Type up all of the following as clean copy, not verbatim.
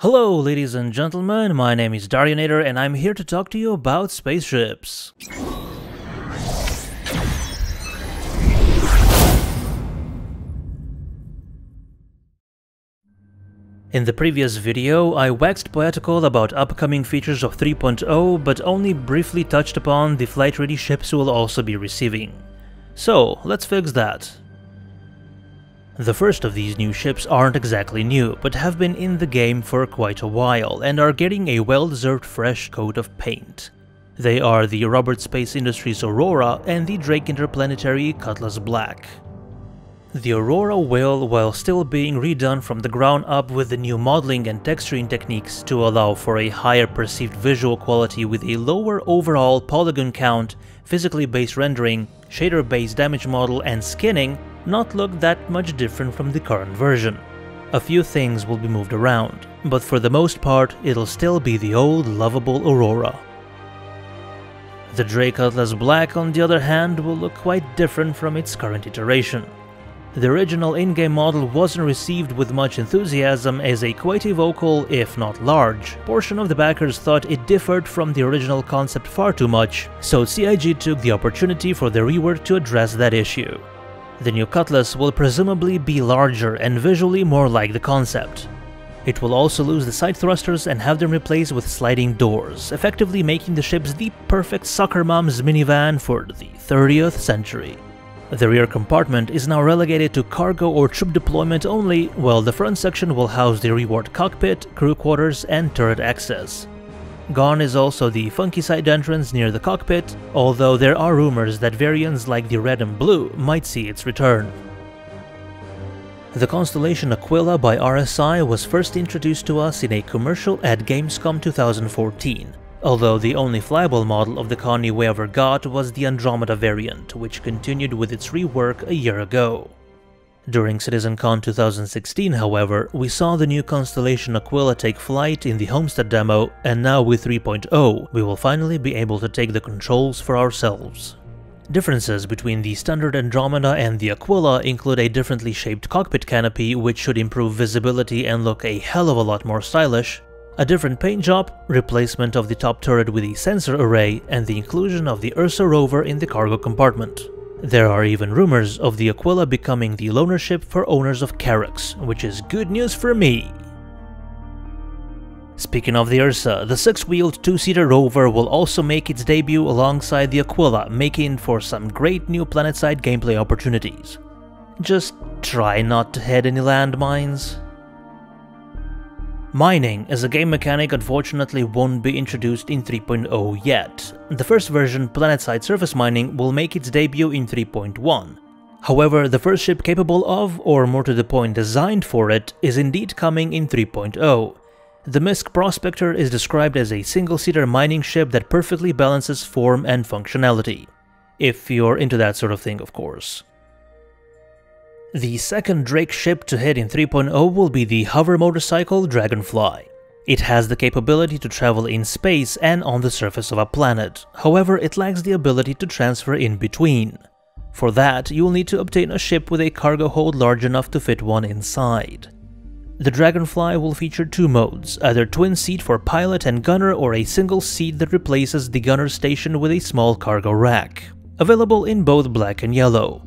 Hello ladies and gentlemen, my name is Darionator and I'm here to talk to you about spaceships. In the previous video, I waxed poetical about upcoming features of 3.0, but only briefly touched upon the flight-ready ships we'll also be receiving. So, let's fix that. The first of these new ships aren't exactly new, but have been in the game for quite a while and are getting a well-deserved fresh coat of paint. They are the Robert Space Industries Aurora and the Drake Interplanetary Cutlass Black. The Aurora will, while still being redone from the ground up with the new modeling and texturing techniques to allow for a higher perceived visual quality with a lower overall polygon count, physically based rendering, shader-based damage model and skinning, not look that much different from the current version. A few things will be moved around, but for the most part it'll still be the old lovable Aurora. The Drake Cutlass Black, on the other hand, will look quite different from its current iteration. The original in-game model wasn't received with much enthusiasm as a quite a vocal, if not large, portion of the backers thought it differed from the original concept far too much, so CIG took the opportunity for the rework to address that issue. The new Cutlass will presumably be larger and visually more like the concept. It will also lose the side thrusters and have them replaced with sliding doors, effectively making the ships the perfect soccer mom's minivan for the 30th century. The rear compartment is now relegated to cargo or troop deployment only, while the front section will house the reward cockpit, crew quarters and turret access. Gone is also the funky side entrance near the cockpit, although there are rumors that variants like the red and blue might see its return. The Constellation Aquila by RSI was first introduced to us in a commercial at Gamescom 2014, although the only flyable model of the Connie we ever got was the Andromeda variant, which continued with its rework a year ago. During CitizenCon 2016, however, we saw the new Constellation Aquila take flight in the Homestead demo, and now with 3.0, we will finally be able to take the controls for ourselves. Differences between the standard Andromeda and the Aquila include a differently shaped cockpit canopy, which should improve visibility and look a hell of a lot more stylish, a different paint job, replacement of the top turret with a sensor array, and the inclusion of the Ursa rover in the cargo compartment. There are even rumors of the Aquila becoming the loaner ship for owners of Carracks, which is good news for me. Speaking of the Ursa, the 6-wheeled 2-seater rover will also make its debut alongside the Aquila, making for some great new planetside gameplay opportunities. Just try not to hit any landmines. Mining as a game mechanic unfortunately won't be introduced in 3.0 yet. The first version, planetside surface mining, will make its debut in 3.1. However, the first ship capable of, or more to the point designed for it, is indeed coming in 3.0. The MISC Prospector is described as a single-seater mining ship that perfectly balances form and functionality. If you're into that sort of thing, of course. The second Drake ship to hit in 3.0 will be the hover motorcycle Dragonfly. It has the capability to travel in space and on the surface of a planet, however it lacks the ability to transfer in between. For that, you'll need to obtain a ship with a cargo hold large enough to fit one inside. The Dragonfly will feature two modes, either twin seat for pilot and gunner or a single seat that replaces the gunner station with a small cargo rack, available in both black and yellow.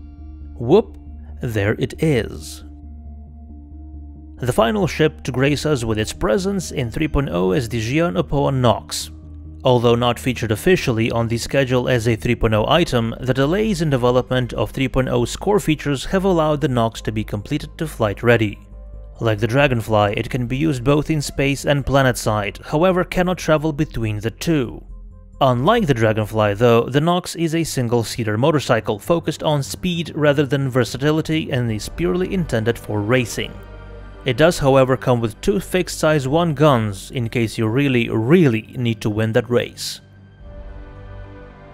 Whoop! There it is. The final ship to grace us with its presence in 3.0 is the AopoA Nox. Although not featured officially on the schedule as a 3.0 item, the delays in development of 3.0's core features have allowed the Nox to be completed to flight ready. Like the Dragonfly, it can be used both in space and planetside, however cannot travel between the two. Unlike the Dragonfly though, the Nox is a single-seater motorcycle focused on speed rather than versatility and is purely intended for racing. It does however come with two fixed size 1 guns in case you really need to win that race.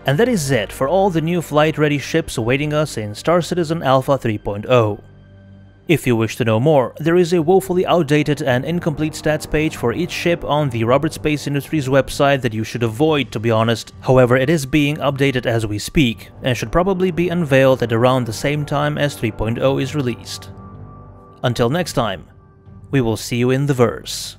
And that is it for all the new flight-ready ships awaiting us in Star Citizen Alpha 3.0. If you wish to know more, there is a woefully outdated and incomplete stats page for each ship on the Robert Space Industries website that you should avoid, to be honest. However, it is being updated as we speak, and should probably be unveiled at around the same time as 3.0 is released. Until next time, we will see you in the verse.